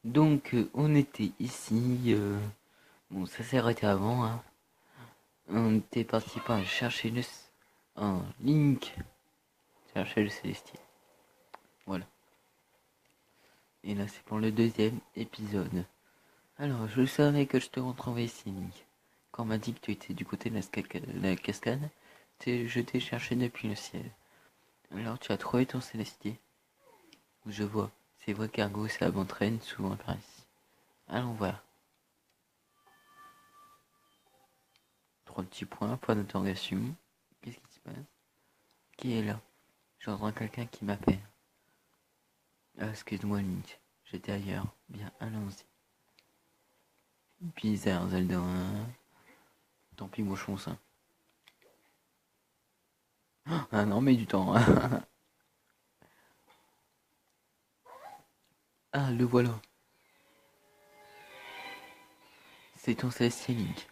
Donc, on était ici. Bon, ça s'est arrêté avant. Hein. On était parti pour chercher un Link. Chercher le Célestier. Voilà. Et là, c'est pour le deuxième épisode. Alors, je savais que je te retrouverais ici, Link. Quand on m'a dit que tu étais du côté de la cascade, je t'ai cherché depuis le ciel. Alors, tu as trouvé ton Célestier. Je vois. C'est vrai qu'Argo, c'est la bonne traîne, souvent par ici. Allons voir. 3 petits points, point d'interrogation. Qu'est-ce qui se passe? Qui est là? J'entends quelqu'un qui m'appelle. Ah, excuse-moi, Link. J'étais ailleurs. Bien, allons-y. Bizarre, Zelda. Hein. Tant pis, moi, je fonce. Hein. Ah non, mais du temps. Hein. Ah, le voilà. C'est ton Célestier, Link.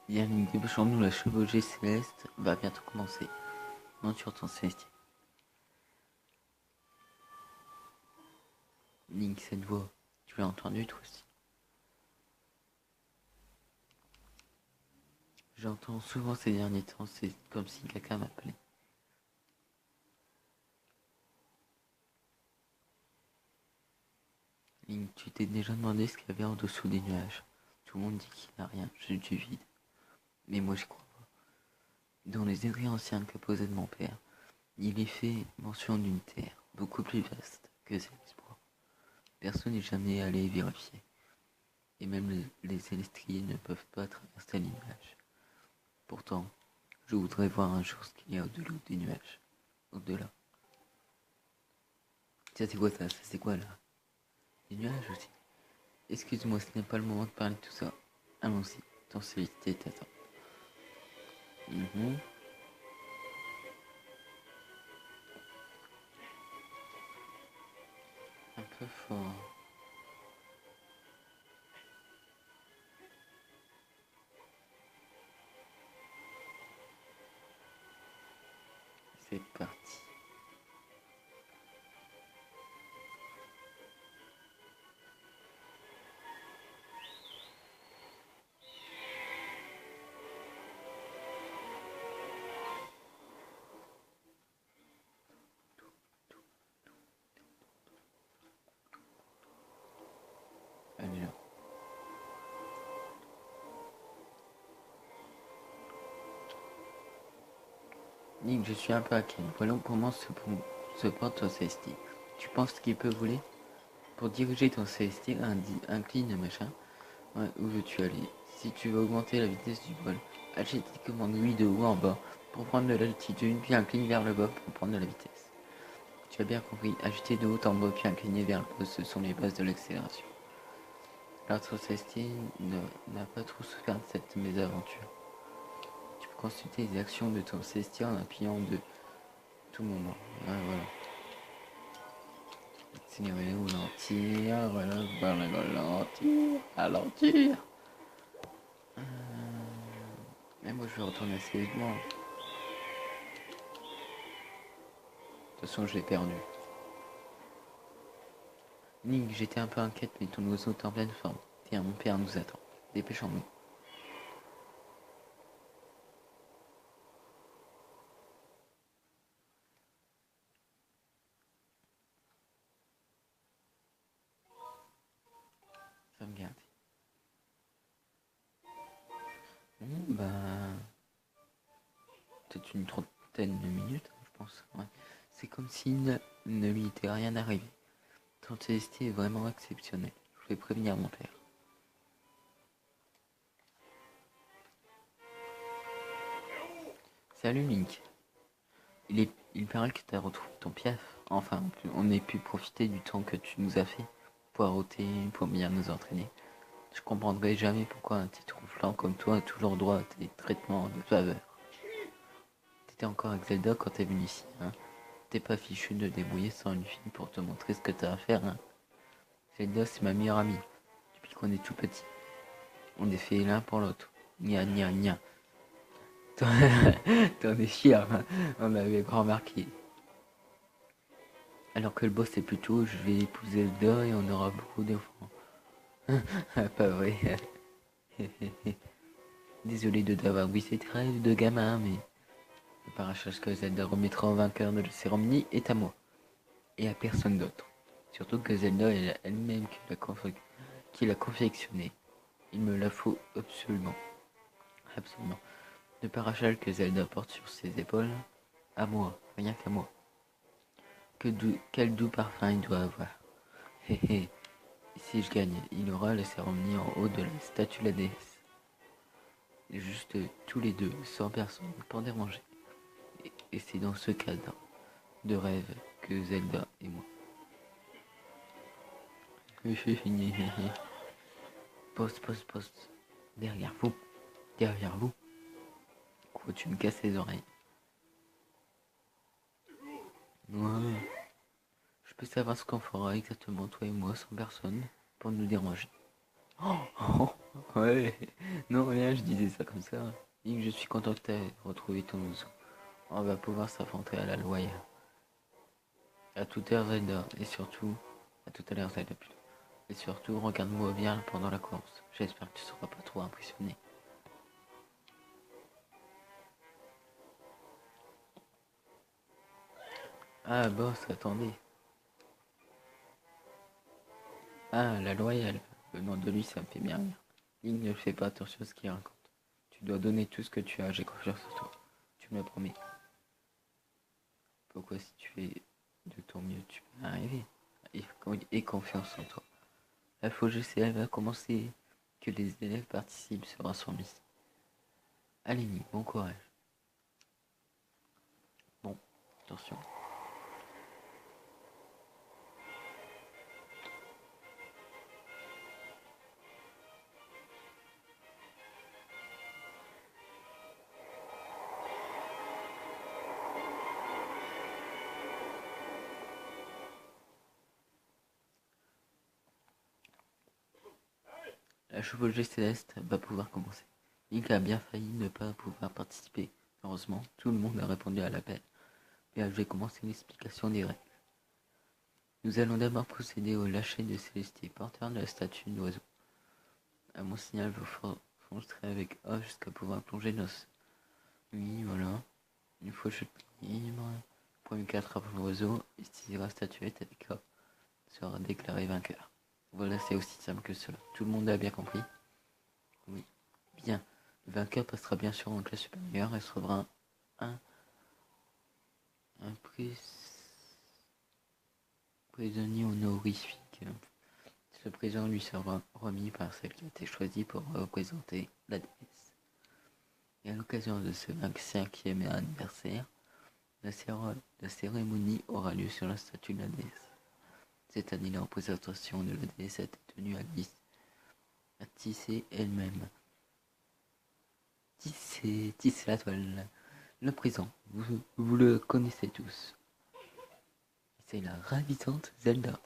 Bien, Link, dépêchons-nous, la chevauchée céleste va bientôt commencer. Monte sur ton Célestier. Link, cette voix, tu l'as entendue toi aussi? J'entends souvent ces derniers temps, c'est comme si quelqu'un m'appelait. Link, tu t'es déjà demandé ce qu'il y avait en dessous des nuages? Tout le monde dit qu'il n'y a rien, juste du vide. Mais moi j'y crois pas. Dans les écrits anciens que possède mon père, il est fait mention d'une terre beaucoup plus vaste que Célespoir. Personne n'est jamais allé vérifier. Et même les célestriers ne peuvent pas traverser les nuages. Pourtant, je voudrais voir un jour ce qu'il y a au-delà des nuages. Au-delà. Ça c'est quoi ça? Ça c'est quoi là? Des nuages aussi. Excuse-moi, ce n'est pas le moment de parler de tout ça. Allons-y, ton célébrité t'attend. Un peu fort. C'est parti. Allez là. Nick, je suis un peu inquiet. Voyons comment se porte ton célestie. Tu penses qu'il peut voler? Pour diriger ton célestie, incline machin. Ouais, où veux-tu aller? Si tu veux augmenter la vitesse du vol, agite les commandes oui de haut en bas pour prendre de l'altitude, puis incline vers le bas pour prendre de la vitesse. Tu as bien compris, agiter de haut en bas puis incliner vers le bas, ce sont les bases de l'accélération. L'autre célestie n'a pas trop souffert de cette mésaventure. Tu peux consulter les actions de ton célestie en appuyant de tout moment. Ouais, voilà. Accélérer ou ralentir, voilà, ralentir. Mais moi je vais retourner assez vite. De toute façon, je l'ai perdu. Nick, j'étais un peu inquiète, mais ton oiseau est en pleine forme. Tiens, mon père nous attend. Dépêchons-nous. Sauvegarde. Bah, peut-être une trentaine de minutes, je pense. Ouais. C'est comme s'il ne lui était rien arrivé. Ton CST est vraiment exceptionnel. Je vais prévenir mon père. Salut Link. Il paraît que tu as retrouvé ton piaf. Enfin, on a pu profiter du temps que tu nous as fait pour arrêter, pour bien nous entraîner. Je comprendrai jamais pourquoi un titre ronflant comme toi a toujours droit à tes traitements de faveur. T'étais encore avec Zelda quand t'es venu ici, hein. T'es pas fichu de débrouiller sans une fille pour te montrer ce que t'as à faire, hein. Zelda, c'est ma meilleure amie, depuis qu'on est tout petit. On est fait l'un pour l'autre. Nia nia nia. T'en es fier, hein. On avait grand remarqué. Alors que le boss est plutôt, je vais épouser Zelda et on aura beaucoup d'enfants. Pas vrai. Désolé de t'avoir glissé tes rêves de gamin, mais le parachage que Zelda remettra en vainqueur de la cérémonie est à moi, et à personne d'autre. Surtout que Zelda est elle-même qui l'a confectionné. Il me la faut absolument. Absolument. Le parachage que Zelda porte sur ses épaules, à moi, rien qu'à moi. Quel doux parfum il doit avoir. Hé hé. Si je gagne, il aura la cérémonie en haut de la statue de la déesse. Juste tous les deux, sans personne, pour déranger. Et c'est dans ce cadre de rêve que Zelda et moi. Poste. Derrière vous. Derrière vous. Quoi, tu me casses les oreilles. Ouais. Je peux savoir ce qu'on fera exactement, toi et moi, sans personne, pour nous déranger. Oh, ouais. Non, rien, je disais ça comme ça. Et je suis content que tu aies retrouvé ton oiseau. On va pouvoir s'affronter à la loyale. À toute heure, Zelda. Et surtout, à tout à l'heure, Zelda plutôt. Et surtout, regarde-moi bien pendant la course. J'espère que tu seras pas trop impressionné. Ah, boss, attendez. Ah, la loyale. Le nom de lui, ça me fait bien rire. Link ne fait pas attention à ce qu'il raconte. Tu dois donner tout ce que tu as, j'ai confiance en toi. Tu me le promets. Pourquoi si tu fais de ton mieux, tu peux arriver. Et confiance en toi. La FOGCL va commencer. Que les élèves participent se rassemblent ici. Allez, Nick, bon courage. Bon, attention. La chevauchée céleste va pouvoir commencer. Link a bien failli ne pas pouvoir participer. Heureusement, tout le monde a répondu à l'appel. Et je vais commencer l'explication des règles. Nous allons d'abord procéder au lâcher de Célestie, porteur de la statue d'oiseau. À mon signal, vous foncerez avec A jusqu'à pouvoir plonger nos. Oui, voilà. Une fois chute libre, premier 4 avant l'oiseau, estisera statuette avec A sera déclaré vainqueur. Voilà, c'est aussi simple que cela. Tout le monde a bien compris? Oui. Bien. Le vainqueur passera bien sûr en classe supérieure et recevra un prisonnier honorifique. Ce présent lui sera remis par celle qui a été choisie pour représenter la déesse. Et à l'occasion de ce 25e anniversaire, la cérémonie aura lieu sur la statue de la déesse. Cette année, la représentation de la déesse a été tenue à tisser elle-même. Tisser la toile. Le présent, vous le connaissez tous. C'est la ravissante Zelda.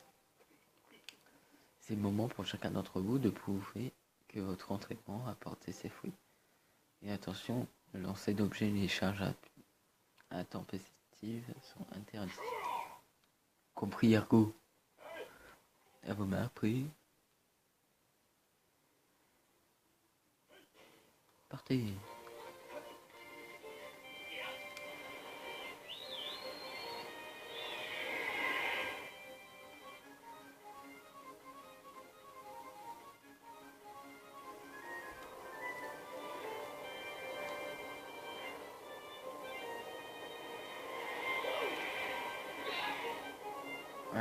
C'est le moment pour chacun d'entre vous de prouver que votre entraînement a porté ses fruits. Et attention, le lancer d'objets et les charges intempestives sont interdites. Compris, Ergo? À vos mains, pris. Partez.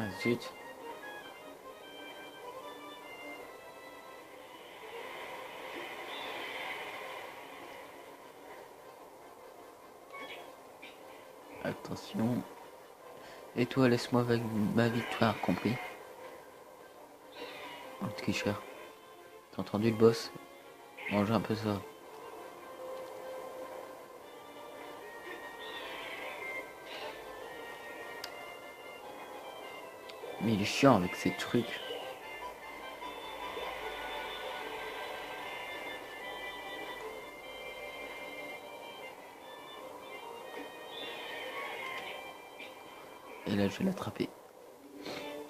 Ah zut. Attention. Et toi, laisse-moi ma victoire, compris? Un tricheur. T'as entendu le boss? Mange un peu ça. Mais il est chiant avec ces trucs. Et là, je vais l'attraper.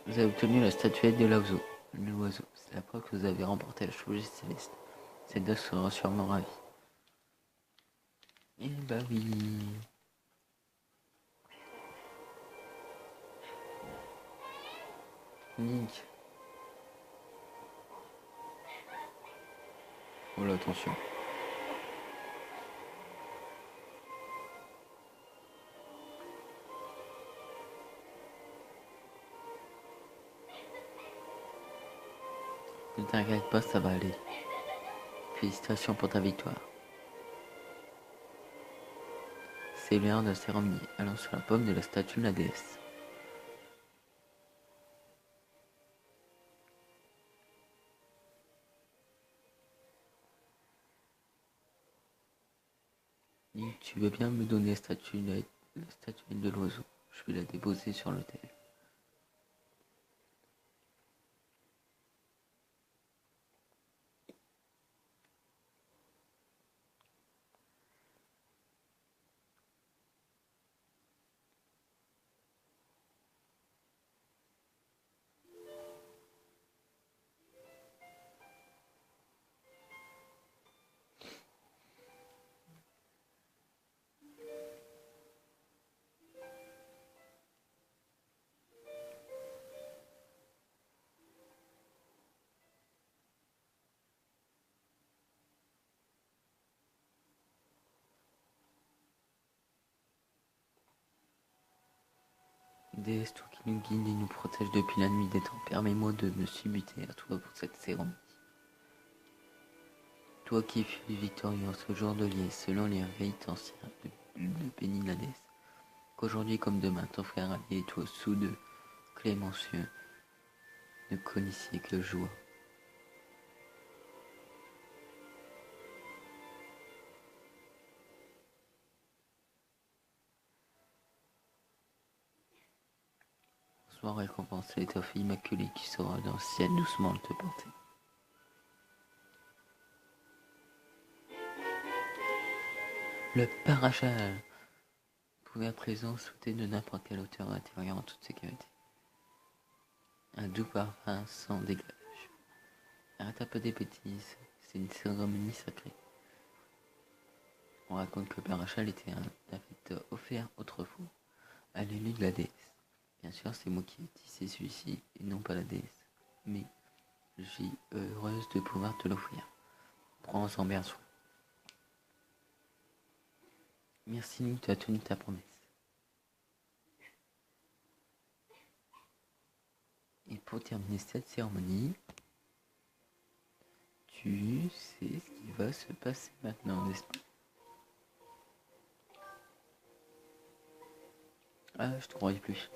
Vous avez obtenu la statuette de l'oiseau. L'oiseau. C'est la preuve que vous avez remporté la chevauchée céleste. Cette dame sera sûrement ravie. Eh bah oui. Nick. Oh là, attention. Ne t'inquiète pas, ça va aller. Félicitations pour ta victoire. C'est l'heure de la cérémonie. Allons sur la pomme de la statue de la déesse. Nick, tu veux bien me donner la statuette de l'oiseau? Je vais la déposer sur l'autel. Déesse, toi qui nous guide et nous protège depuis la nuit des temps, permets-moi de me subiter à toi pour cette cérémonie. Toi qui fus victorieux en ce jour de liesse, selon les rites anciens de bénis la déesse, qu'aujourd'hui comme demain, ton frère allié et toi, sous deux clémencieux, ne connaissiez que joie. Sois récompensé, ta fille immaculée qui saura dans le ciel doucement te porter. Le parachal pouvait à présent sauter de n'importe quelle hauteur intérieure en toute sécurité. Un doux parfum s'en dégage. Arrête un peu des bêtises, c'est une cérémonie sacrée. On raconte que le parachal était un rite offert autrefois à l'élu de la déesse. Bien sûr, c'est moi qui ai tissé celui-ci et non pas la déesse. Mais je suis heureuse de pouvoir te l'offrir. Prends-en bien soin. Merci, Nick, tu as tenu ta promesse. Et pour terminer cette cérémonie, tu sais ce qui va se passer maintenant, n'est-ce pas? Ah, je te croyais plus.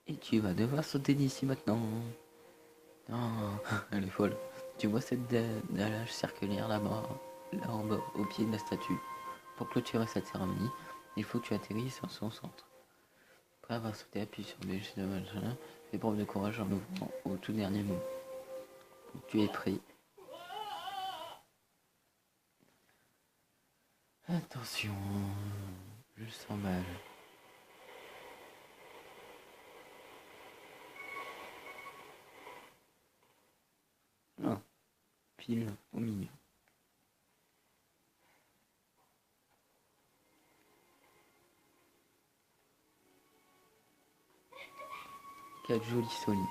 Et tu vas devoir sauter d'ici maintenant. Oh, elle est folle. Tu vois cette dallage circulaire là-bas, là en bas, au pied de la statue. Pour clôturer cette cérémonie, il faut que tu atterrisses sur son centre. Après avoir sauté, appuie sur B, fais preuve de courage en ouvrant au tout dernier moment. Tu es prêt. Attention, je sens mal. Ah, pile au milieu. 4 jolis solides.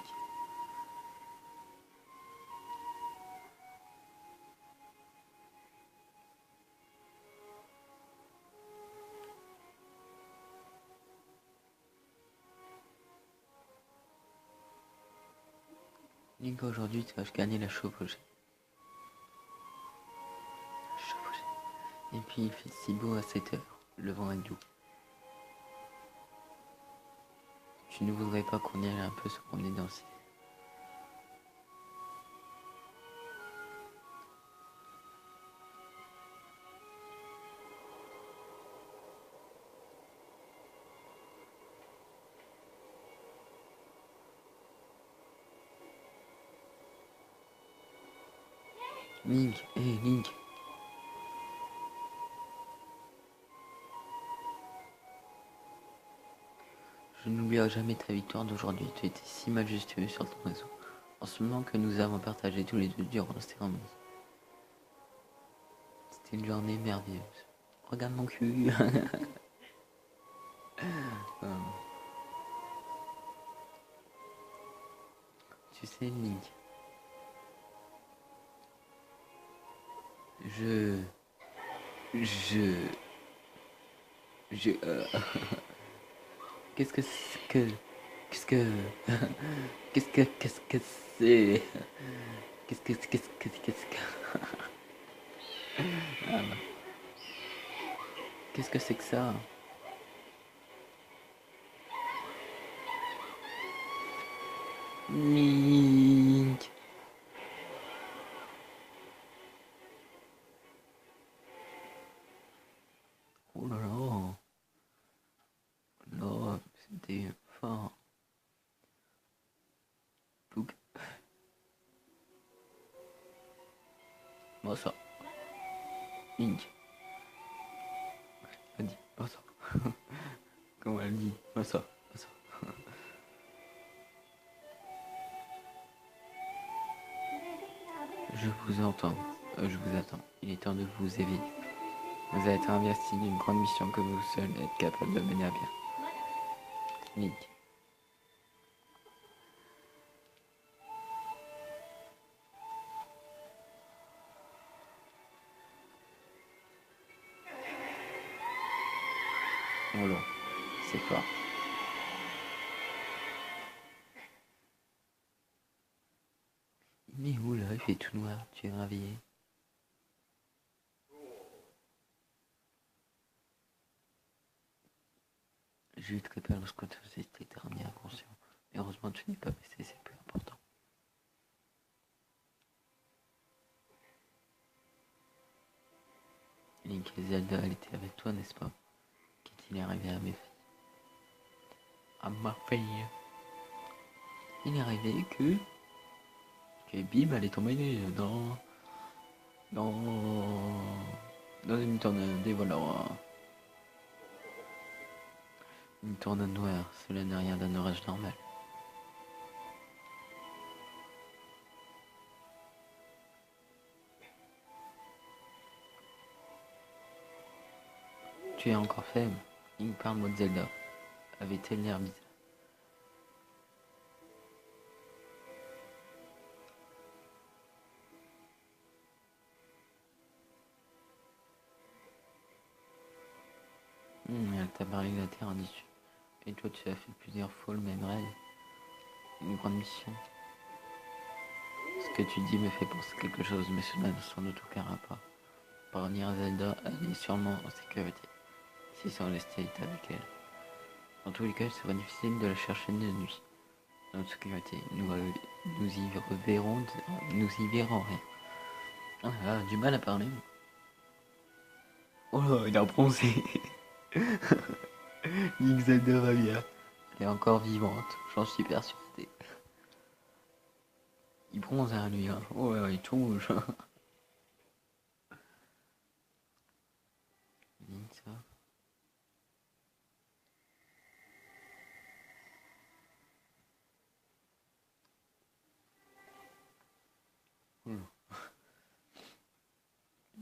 Link, aujourd'hui, tu vas gagner la chevauchée. Et puis il fait si beau à 7 heures, le vent est doux. Tu ne voudrais pas qu'on y aille un peu se promener dans le ciel? Link, hé Link. Je n'oublierai jamais ta victoire d'aujourd'hui. Tu étais si majestueux sur ton réseau. En ce moment que nous avons partagé tous les deux durant la cérémonie. C'était une journée merveilleuse. Regarde mon cul. Tu sais, Link. Je... Je... Qu'est-ce que c'est que... Qu'est-ce que... Qu'est-ce que c'est... Qu'est-ce que... Qu'est-ce que c'est que ça? Link. Oh là là. Là, c'était fort. Plouc. Moi ça. Link. Elle dit, moi ça. Comment elle dit? Moi ça. Moi ça. Je vous entends. Je vous attends. Il est temps de vous éveiller. Vous avez été investi d'une grande mission que vous seul êtes capable de mener à bien. Link. Oh là, c'est fort. Mais où là, il fait tout noir, tu es réveillé. J'ai eu très peur lorsque tu étais remis inconscient. Mais heureusement, tu n'es pas blessé, c'est plus important. Link et Zelda, elle était avec toi, n'est-ce pas? Qu'est-il arrivé à mes filles? À ma fille. Il est arrivé que bim, elle est tombée dans, dans une tornade, et voilà. Une tornade noire, cela n'est rien d'un orage normal. Tu es encore faible. Link, parle-moi de Zelda. Avait-elle l'air bizarre? Elle t'a parlé de la Terre, dis-tu. Et toi, tu as fait plusieurs fois le même rêve. Une grande mission. Ce que tu dis me fait penser quelque chose, mais cela n'a sans doute aucun rapport. Parvenir à Zelda, elle est sûrement en sécurité. Si Célestia est avec elle. Dans tous les cas, il serait difficile de la chercher de nuit. Dans notre sécurité, nous y reverrons, nous y verrons rien. Ah là, du mal à parler. Oh là, il a bronzé. Link Zelda va bien. Elle est encore vivante, j'en suis persuadé. Il bronze à lui, hein. Oh ouais, il touche. Link, ça.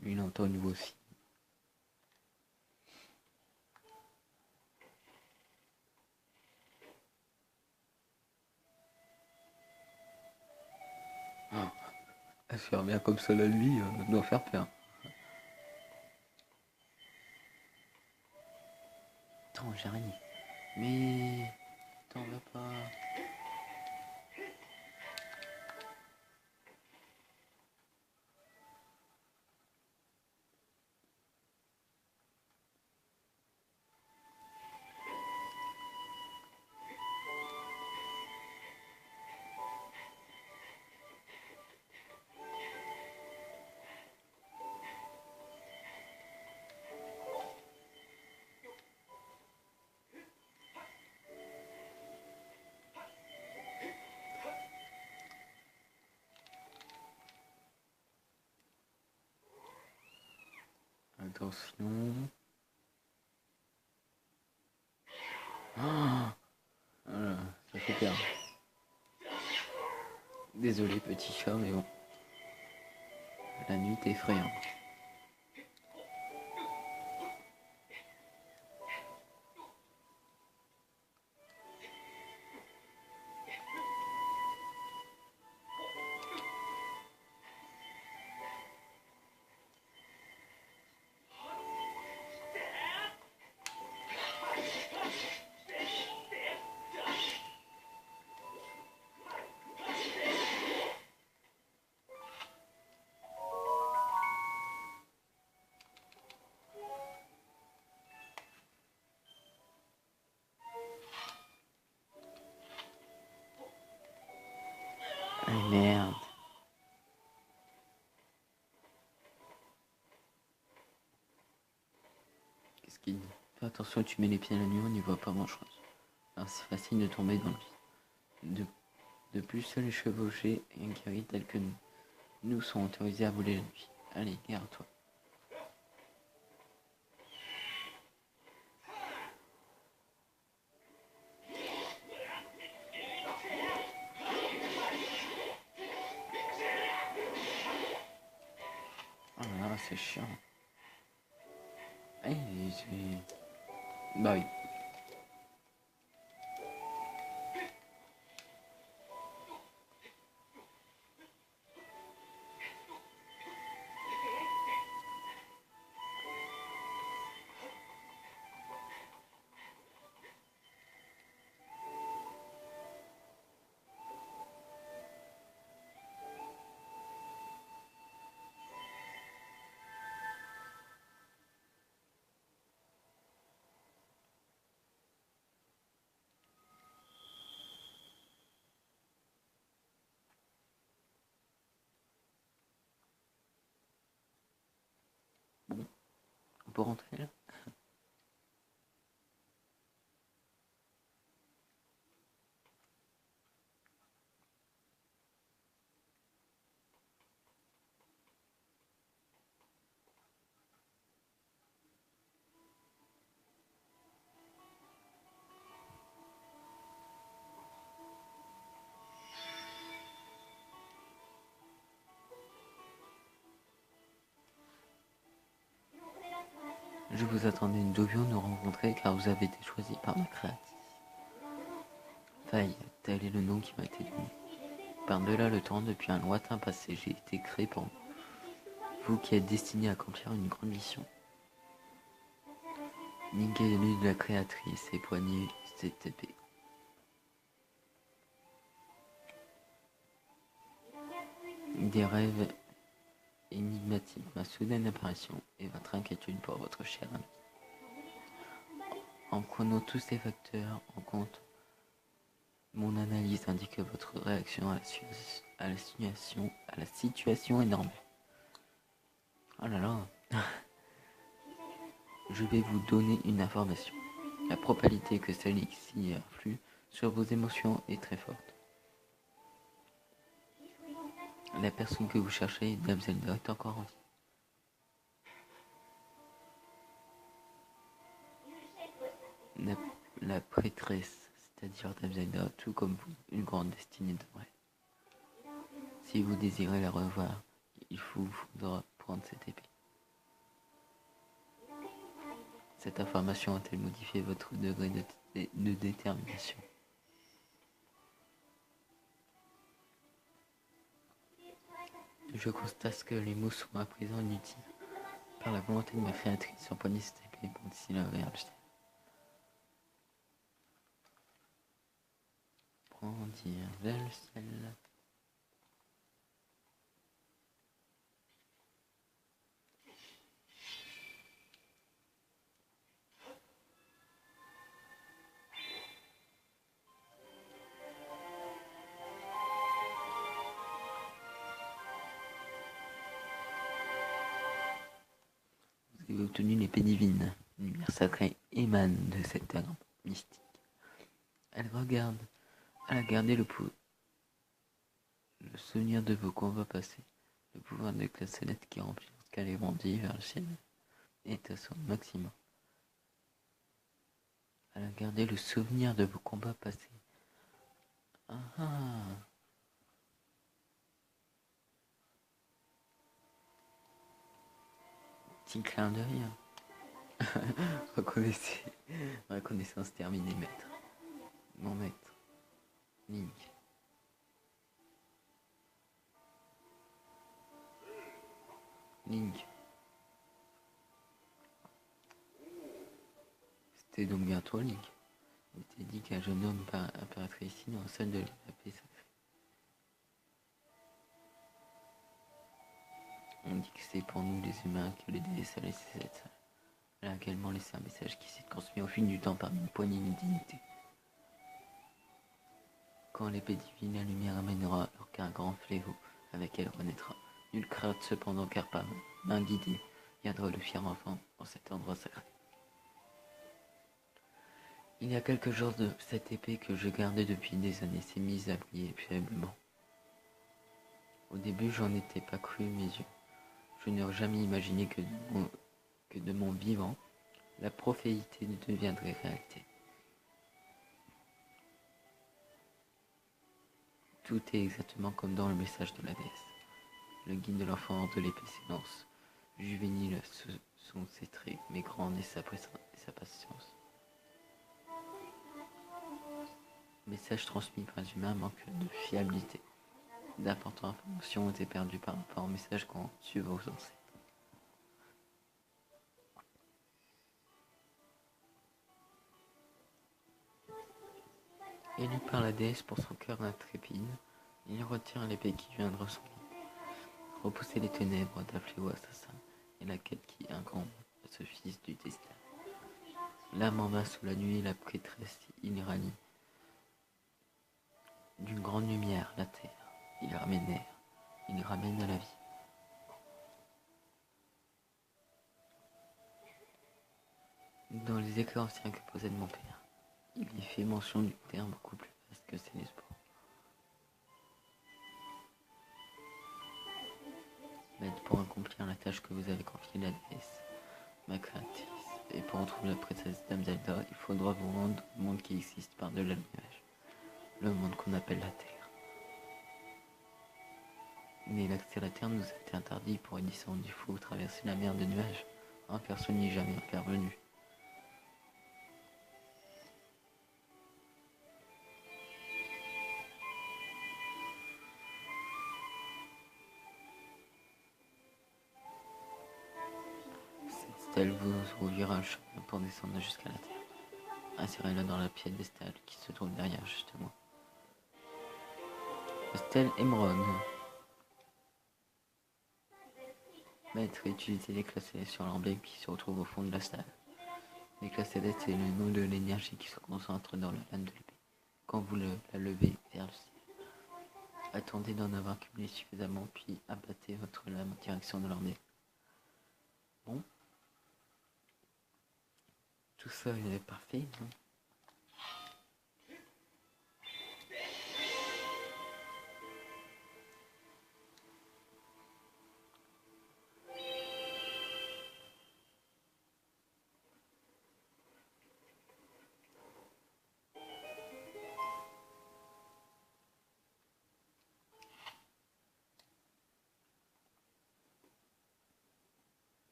Lui, il entend une voix aussi. Ah. Elle se faire bien comme ça la nuit, doit faire peur. Attends, j'arrive. Mais t'en vas pas. Attention. Ah, voilà, ça fait peur. Désolé petit chat, mais bon. La nuit est effrayante. Ah merde. Qu'est-ce qu'il dit? Fais attention, tu mets les pieds la nuit, on n'y voit pas grand chose. Alors c'est facile de tomber dans le vide. De plus, seuls les chevauchés et guerriers tels que nous sont autorisés à voler la nuit. Allez, garde-toi. Oh là là, c'est chiant. Eh, bah oui. Bon, on peut rentrer là? Je vous attendais, nous devions nous rencontrer car vous avez été choisi par ma créatrice. Faille, tel est le nom qui m'a été donné. Par-delà le temps, depuis un lointain passé, j'ai été créé pour vous qui êtes destiné à accomplir une grande mission. Link est venu de la créatrice et poignée cette épée. Des rêves énigmatiques, ma soudaine apparition et votre inquiétude pour votre cher ami. En prenant tous ces facteurs en compte, mon analyse indique que votre réaction à la situation est normale. Oh là là. Je vais vous donner une information. La probabilité que celle-ci influe sur vos émotions est très forte. La personne que vous cherchez, Dame Zelda, est encore en vie. La prêtresse, c'est-à-dire Dame Zelda, tout comme vous, une grande destinée devrait. Si vous désirez la revoir, il vous faudra prendre cette épée. Cette information a-t-elle modifié votre degré de détermination? Je constate que les mots sont à présent inutiles. Par la volonté de ma créatrice, empoignez cette épée pour d'ici là vers le ciel. Brandir vers le ciel. Vous avez obtenu l'épée divine. Une lumière sacrée émane de cette arme mystique. Elle a gardé le souvenir de vos combats passés, le pouvoir de classe céleste qui remplit lorsqu'elle est brandie vers le ciel. est à son maximum. Elle a gardé le souvenir de vos combats passés. Ah ah. Petit clin d'œil. Reconnaissance terminée, maître. Mon maître. Link. Link. C'était donc bien toi, Link. On t'ai dit qu'un jeune homme apparaîtrait ici dans la salle de la paix sacrée. On dit que c'est pour nous les humains que les déesses a laissé cette salle. Elle a également laissé un message qui s'est transmis au fil du temps par une poignée d'unités. Quand l'épée divine, la lumière amènera alors qu'un grand fléau avec elle renaîtra. Nul crainte cependant car par main guidée viendra le fier enfant en cet endroit sacré. Il y a quelques jours de cette épée que je gardais depuis des années s'est mise à briller faiblement. Au début, j'en étais pas cru mes yeux. Je n'aurais jamais imaginé que de mon vivant, la prophétie deviendrait réalité. Tout est exactement comme dans le message de la déesse. Le guide de l'enfant hors de l'épée s'élance. Juvénile sont ses traits, mais grande est sa patience. Message transmis par les humains manque de fiabilité. D'importantes informations ont été perdues par rapport au message qu'ont reçu vos ancêtres. Élu par la déesse pour son cœur intrépide, il retire l'épée qui vient de ressembler. Repousser les ténèbres d'un fléau assassin et la quête qui incombe à ce fils du destin. L'âme en main sous la nuit, la prêtresse, il rallie. D'une grande lumière, la terre, il ramène à la vie. Dans les écrits anciens que possède mon père, il y fait mention du terme beaucoup plus vaste que c'est l'espoir. Maître, pour accomplir la tâche que vous avez confiée à la déesse, ma créatrice, et pour retrouver la princesse Dame Zelda, il faudra vous rendre au monde qui existe par-delà le nuage, le monde qu'on appelle la Terre. Mais l'accès à la Terre nous a été interdit pour y descendre. Il faut traverser la mer de nuages. Personne n'y est jamais intervenu. Cette stèle vous ouvrira un chemin pour descendre jusqu'à la Terre. Insérez-la dans la piédestal qui se trouve derrière justement. La stèle Emeraude. Maître, utilisez l'éclat céleste sur l'emblème qui se retrouve au fond de la stèle. L'éclat céleste est le nom de l'énergie qui se concentre dans la lame de l'épée. Quand vous la levez vers le ciel, attendez d'en avoir cumulé suffisamment, puis abattez votre lame en direction de l'emblème. Bon. Tout ça est parfait, non ?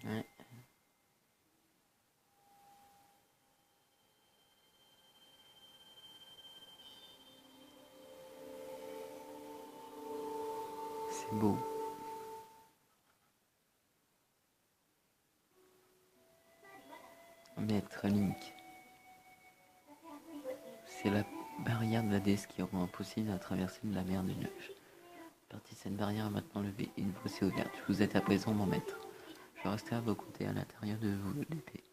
Ouais. C'est beau. Maître Link. C'est la barrière de la déesse qui rend impossible la traversée de la mer du nuage. Partie cette barrière est maintenant levée et une voie s'est ouverte. Vous êtes à présent mon maître. Je resterai à vos côtés à l'intérieur de vous l'épée.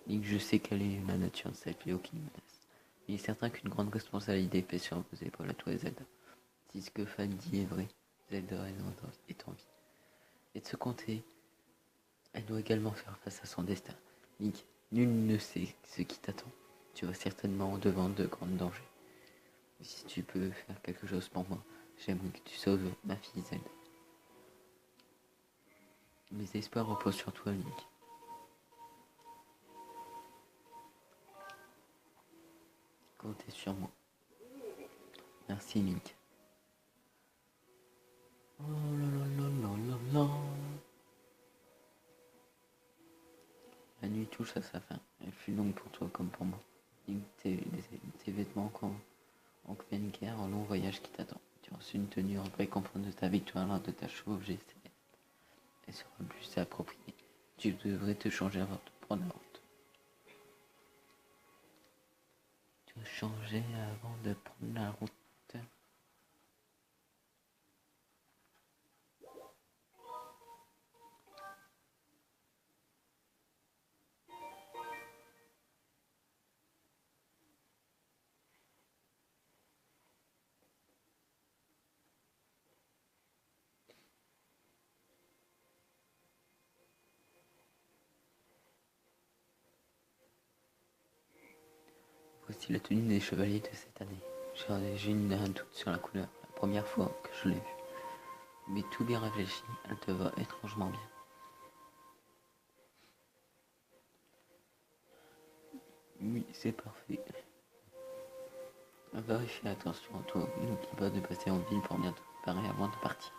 Link, je sais quelle est la nature de cette fléau qui nous menace. Il est certain qu'une grande responsabilité pèse sur vos épaules à toi et Zelda. Si ce que Fan dit est vrai, Zelda est en vie. Et de ce côté, Elle doit également faire face à son destin. Link, nul ne sait ce qui t'attend. Tu vas certainement au-devant de grands dangers. Si tu peux faire quelque chose pour moi, j'aimerais que tu sauves ma fille Zelda. Mes espoirs reposent sur toi, Link. Comptez sur moi. Merci, Link. Oh là là là là là. La nuit touche à sa fin. Elle fut longue pour toi comme pour moi. Link, tes vêtements en pleine guerre, un long voyage qui t'attend. Tu as reçu une tenue en récompense de ta victoire lors de ta chevauchée. Elle sera plus appropriée. Tu devrais te changer avant de prendre la route. Tu dois changer avant de prendre la route. Voici la tenue des chevaliers de cette année. J'ai un doute sur la couleur, la première fois que je l'ai vue. Mais tout bien réfléchi, elle te va étrangement bien. Oui, c'est parfait. Fais attention à toi, n'oublie pas de passer en ville pour bien te préparer avant de partir.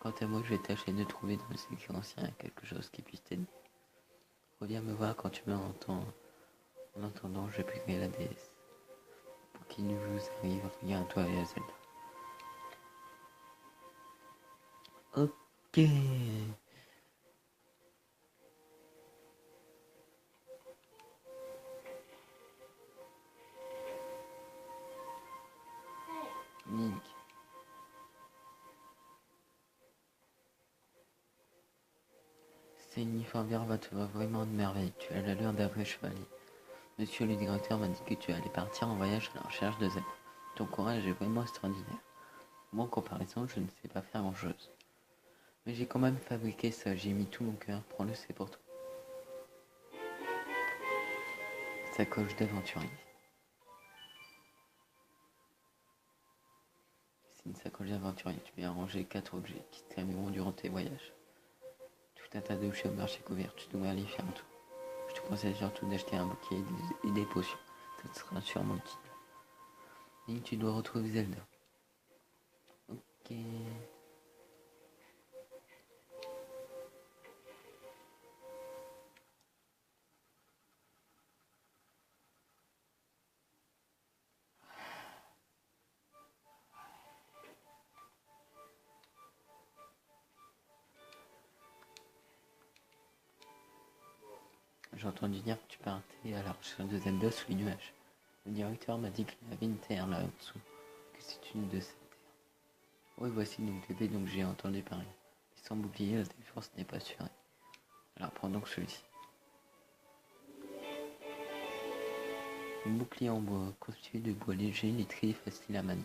Quant à moi, je vais tâcher de trouver dans le sécurité ancien quelque chose qui puisse t'aider. Reviens me voir quand tu m'entends. En attendant, je prierai la déesse pour qu'il ne vous arrive rien à toi et à Zelda. Ok. Link. Cet uniforme vert te va vraiment de merveille. Tu as l'allure d'un vrai chevalier. Monsieur le directeur m'a dit que tu allais partir en voyage à la recherche de Zelda. Ton courage est vraiment extraordinaire. Moi, en comparaison, je ne sais pas faire grand-chose. Mais j'ai quand même fabriqué ça, j'ai mis tout mon cœur, prends-le, c'est pour toi. Sacoche d'aventurier. C'est une sacoche d'aventurier, tu peux y arranger 4 objets qui te serviront durant tes voyages. Tout un tas d'objets au marché couvert, tu dois aller faire un tour. Je te conseille surtout d'acheter un bouquet et des potions, ça te sera sûrement utile. Et tu dois retrouver Zelda. Ok. J'ai entendu dire que tu partais à la recherche de Zelda sous les nuages. Le directeur m'a dit qu'il y avait une terre là-dessous, que c'est une de ces terres. Oui, voici donc l'épée dont j'ai entendu parler. Et sans bouclier, la défense n'est pas assurée. Alors prends donc celui-ci. Un bouclier en bois, constitué de bois léger, lettré et facile à manier.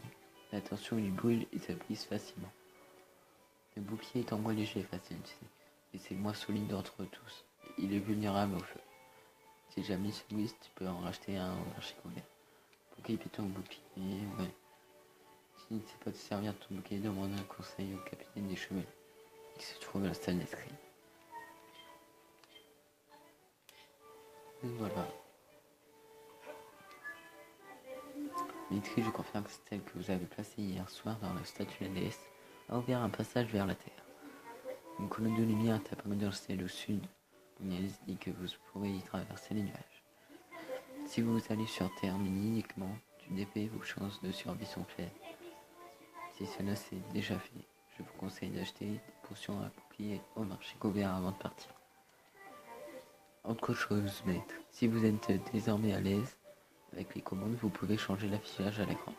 Attention, il brûle et se brise facilement. Le bouclier est en bois léger et facile, tu sais, et c'est le moins solide d'entre tous. Il est vulnérable au feu. Si jamais il se brise, tu peux en racheter un au marché couvert. Pour équiper ton bouclier, ouais. Si tu ne sais pas te servir de ton bouclier, demande un conseil au capitaine des chevaliers, qui se trouve à la salle d'escrime. Voilà. Dimitri, je confirme que celle que vous avez placée hier soir dans la statue de la déesse a ouvert un passage vers la terre. Une colonne de lumière est apparue dans le ciel au sud. Agnès dit que vous pourrez y traverser les nuages. Si vous allez sur terre, mais uniquement, du DP, vos chances de survie sont faibles. Si cela s'est déjà fait, je vous conseille d'acheter des potions à bouclier au marché couvert avant de partir. Autre chose, maître, si vous êtes désormais à l'aise avec les commandes, vous pouvez changer l'affichage à l'écran.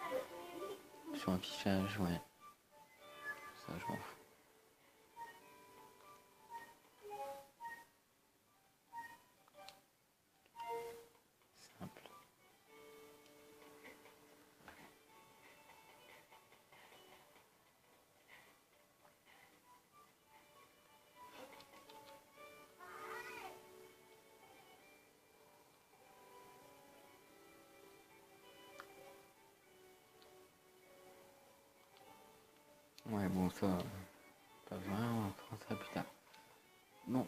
Sur affichage, ouais. Ça, je m'en fous. Simple. Ouais, bon, ça, pas vraiment, on fera ça plus tard. Bon,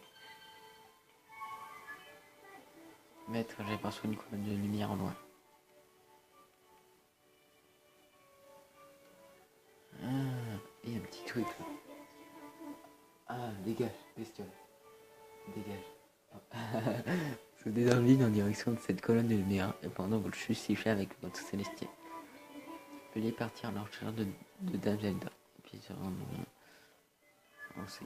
maître, j'ai perçu une colonne de lumière en loin. Ah, et un petit truc là. Ah, dégage, bestiole. Dégage. Sautez dans le vide en direction de cette colonne de lumière et pendant que je sifflez avec votre célestier. Veuillez partir à la recherche de Dame Zelda. Et puis sur on sait.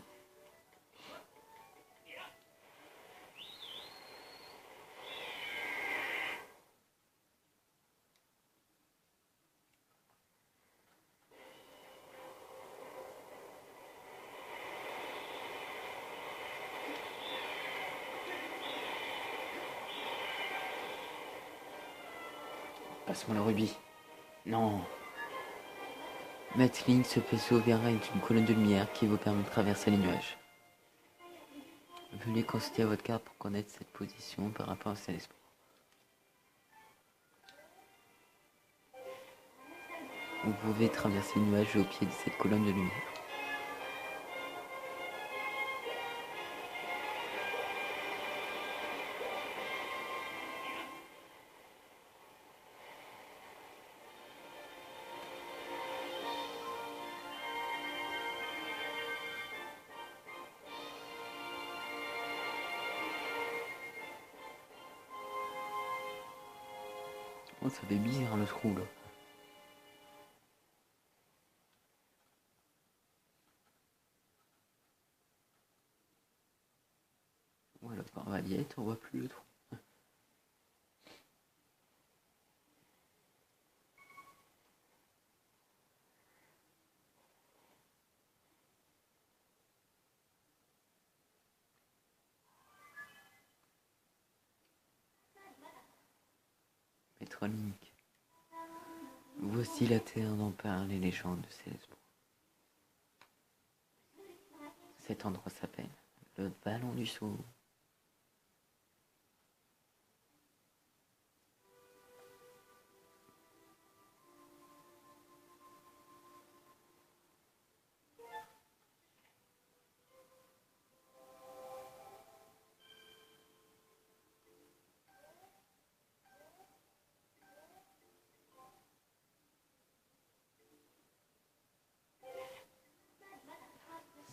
Passe-moi le rubis. Non. Maître Link, ce vaisseau verra est une colonne de lumière qui vous permet de traverser les nuages. Veuillez consulter votre carte pour connaître cette position par rapport à Célespo. Vous pouvez traverser les nuages au pied de cette colonne de lumière. Oh, ça fait bizarre le trou là. Voilà, par Valiette, on voit plus le trou. Maître Link. Voici la terre dont parlent les légendes de Célespo. Cet endroit s'appelle le Vallon du Saut.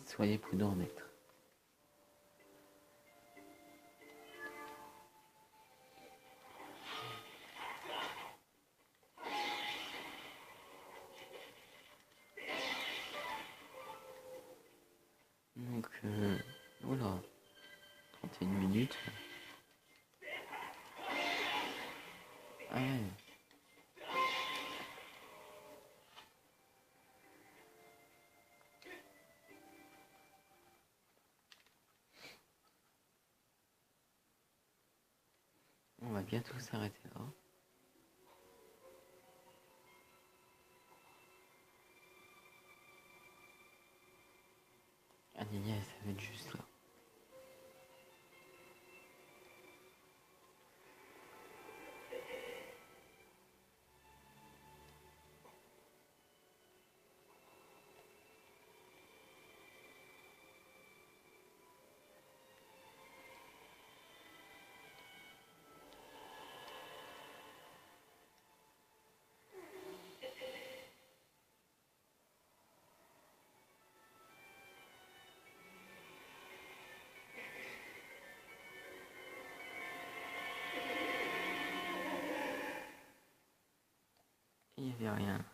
Soyez prudent, maître. Donc, voilà, 31 minutes. Ah ouais. On va bientôt s'arrêter là. Anania, ça va être juste là. Il n'y avait rien.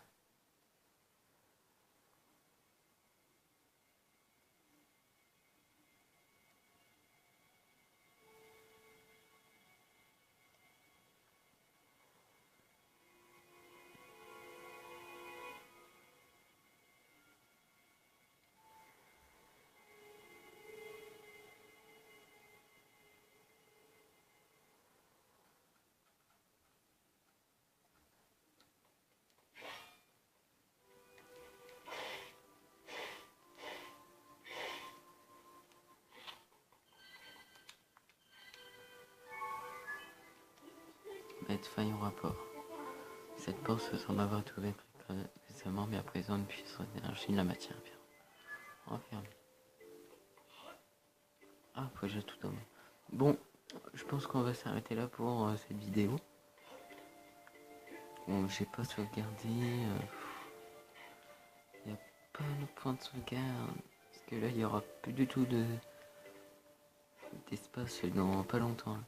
Mettre fin au rapport. Cette porte se semble avoir été ouverte précisément, mais à présent, une puissance d'énergie de la matière. Bien. Enfin. Ah, faut que j'ai tout dans moi. Bon, je pense qu'on va s'arrêter là pour cette vidéo. Bon, j'ai pas sauvegardé. Il n'y a pas de point de sauvegarde. Parce que là, il y aura plus du tout d'espace dans pas longtemps.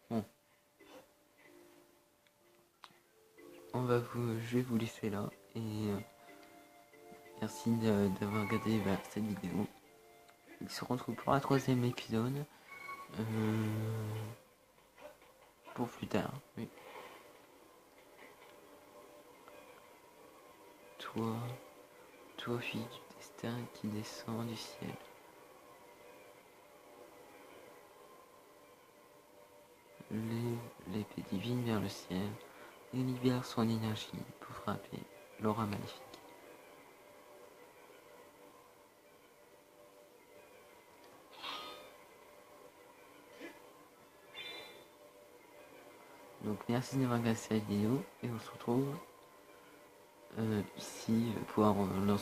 Bon. Je vais vous laisser là. Et merci d'avoir regardé cette vidéo. On se retrouve pour un 3e épisode. Pour plus tard, oui. Toi, fille du destin qui descend du ciel. L'épée divine vers le ciel et libère son énergie pour frapper l'aura maléfique. Donc merci d'avoir regardé cette vidéo et on se retrouve ici pour lancer